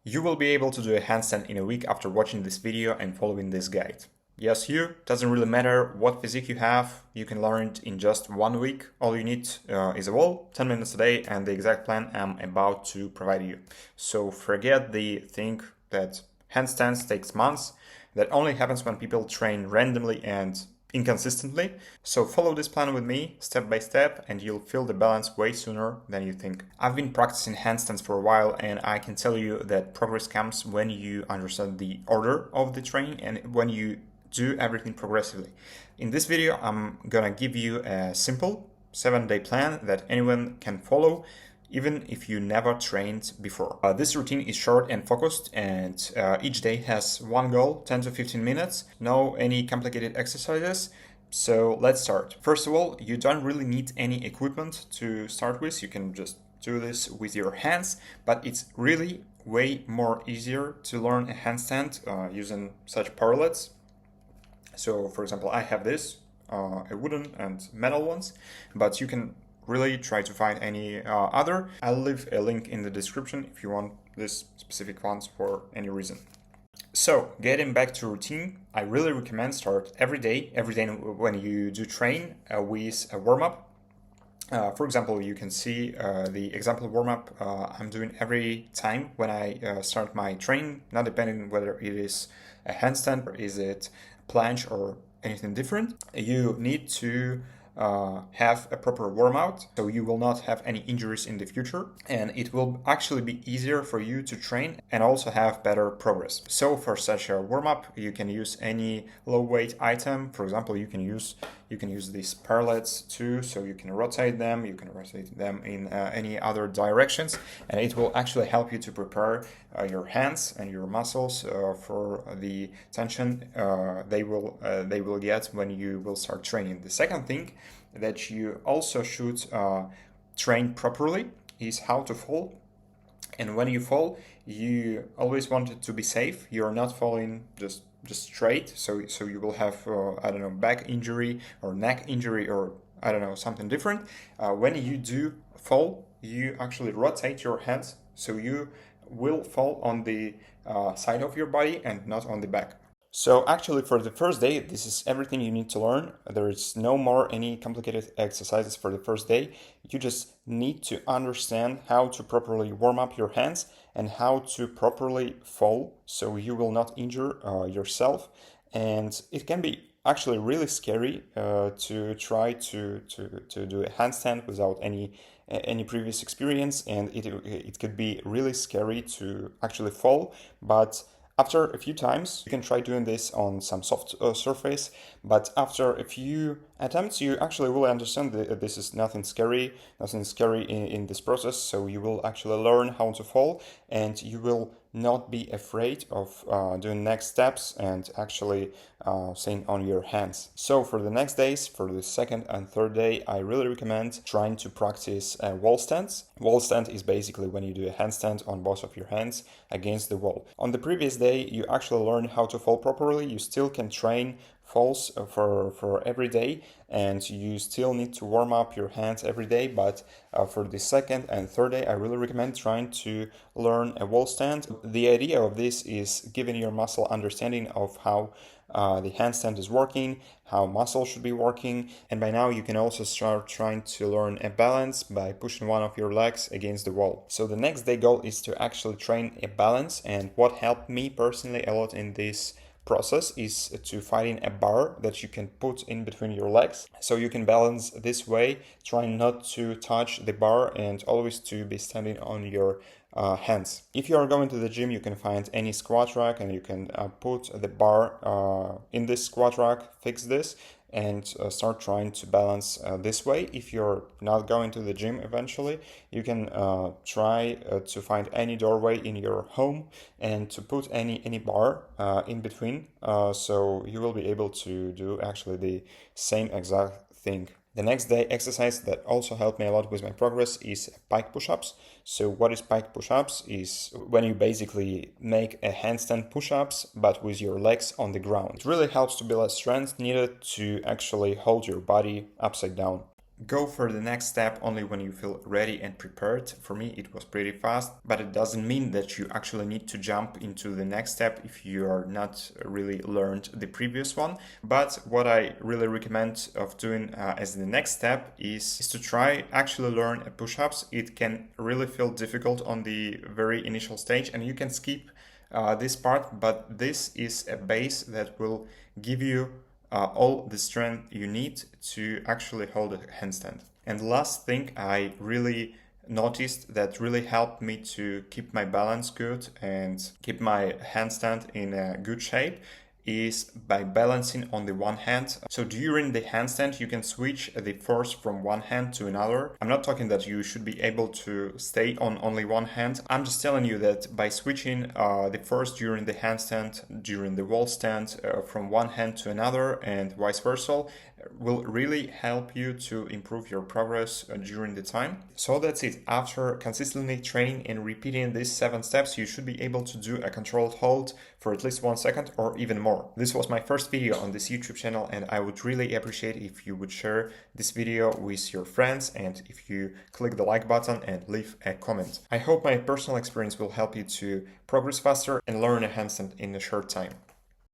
You will be able to do a handstand in a week after watching this video and following this guide. Yes, you, doesn't really matter what physique you have, you can learn it in just 1 week. All you need is a wall, 10 minutes a day, and the exact plan I'm about to provide you. So forget the thing that handstands takes months. That only happens when people train randomly and inconsistently. So follow this plan with me step by step and you'll feel the balance way sooner than you think. I've been practicing handstands for a while and I can tell you that progress comes when you understand the order of the training and when you do everything progressively. In this video, I'm gonna give you a simple 7-day plan that anyone can follow even if you never trained before. This routine is short and focused and each day has one goal, 10 to 15 minutes, no any complicated exercises. So let's start. First of all, you don't really need any equipment to start with. You can just do this with your hands, but it's really way more easier to learn a handstand using such parallettes. So for example, I have this, a wooden and metal ones, but you can really try to find any other. I'll leave a link in the description if you want this specific ones for any reason. So getting back to routine, I really recommend start every day when you do train with a warm-up. For example, you can see the example warm-up I'm doing every time when I start my training, not depending whether it is a handstand or is it planche or anything different. You need to have a proper warm out so you will not have any injuries in the future and it will actually be easier for you to train and also have better progress. So for such a warm up you can use any low weight item. For example, you can use these parallettes too, so you can rotate them in any other directions and it will actually help you to prepare your hands and your muscles for the tension they will get when you will start training. The second thing that you also should train properly is how to fall. And when you fall, you always want it to be safe. You're not falling just straight, so you will have I don't know, back injury or neck injury or I don't know, something different. When you do fall, you actually rotate your hands, so you will fall on the side of your body and not on the back. So actually for the first day, this is everything you need to learn. There is no more any complicated exercises for the first day. You just need to understand how to properly warm up your hands and how to properly fall so you will not injure yourself. And it can be actually really scary to try to do a handstand without any previous experience, and it could be really scary to actually fall, but after a few times, you can try doing this on some soft surface, but after a few attempts, you actually will understand that this is nothing scary in this process, so you will actually learn how to fall, and you will not be afraid of doing next steps and actually staying on your hands. So for the next days, for the second and third day, I really recommend trying to practice wall stands. Wall stand is basically when you do a handstand on both of your hands against the wall. On the previous day, you actually learn how to fall properly. You still can train falls for every day and you still need to warm up your hands every day, but for the second and third day I really recommend trying to learn a wall stand. The idea of this is giving your muscle understanding of how the handstand is working, how muscle should be working, and by now you can also start trying to learn a balance by pushing one of your legs against the wall. So the next day goal is to actually train a balance, and what helped me personally a lot in this process is to find a bar that you can put in between your legs so you can balance this way, trying not to touch the bar and always to be standing on your hands. If you are going to the gym, you can find any squat rack and you can put the bar in this squat rack, fix this, and start trying to balance this way. If you're not going to the gym eventually, you can try to find any doorway in your home and to put any bar in between, so you will be able to do actually the same exact thing. The next day exercise that also helped me a lot with my progress is pike push-ups. So what is pike push-ups is when you basically make a handstand push-ups but with your legs on the ground. It really helps to build a strength needed to actually hold your body upside down. Go for the next step only when you feel ready and prepared. For me, it was pretty fast, but it doesn't mean that you actually need to jump into the next step if you are not really learned the previous one. But what I really recommend of doing as the next step is to try actually learn push-ups. It can really feel difficult on the very initial stage, and you can skip this part, but this is a base that will give you all the strength you need to actually hold a handstand. And last thing I really noticed that really helped me to keep my balance good and keep my handstand in a good shape is by balancing on the one hand. So during the handstand, you can switch the force from one hand to another. I'm not talking that you should be able to stay on only one hand. I'm just telling you that by switching the force during the handstand, during the wall stand, from one hand to another and vice versa, will really help you to improve your progress during the time. So that's it. After consistently training and repeating these 7 steps, you should be able to do a controlled hold for at least 1 second or even more. This was my first video on this YouTube channel, and I would really appreciate if you would share this video with your friends and if you click the like button and leave a comment. I hope my personal experience will help you to progress faster and learn a handstand in a short time.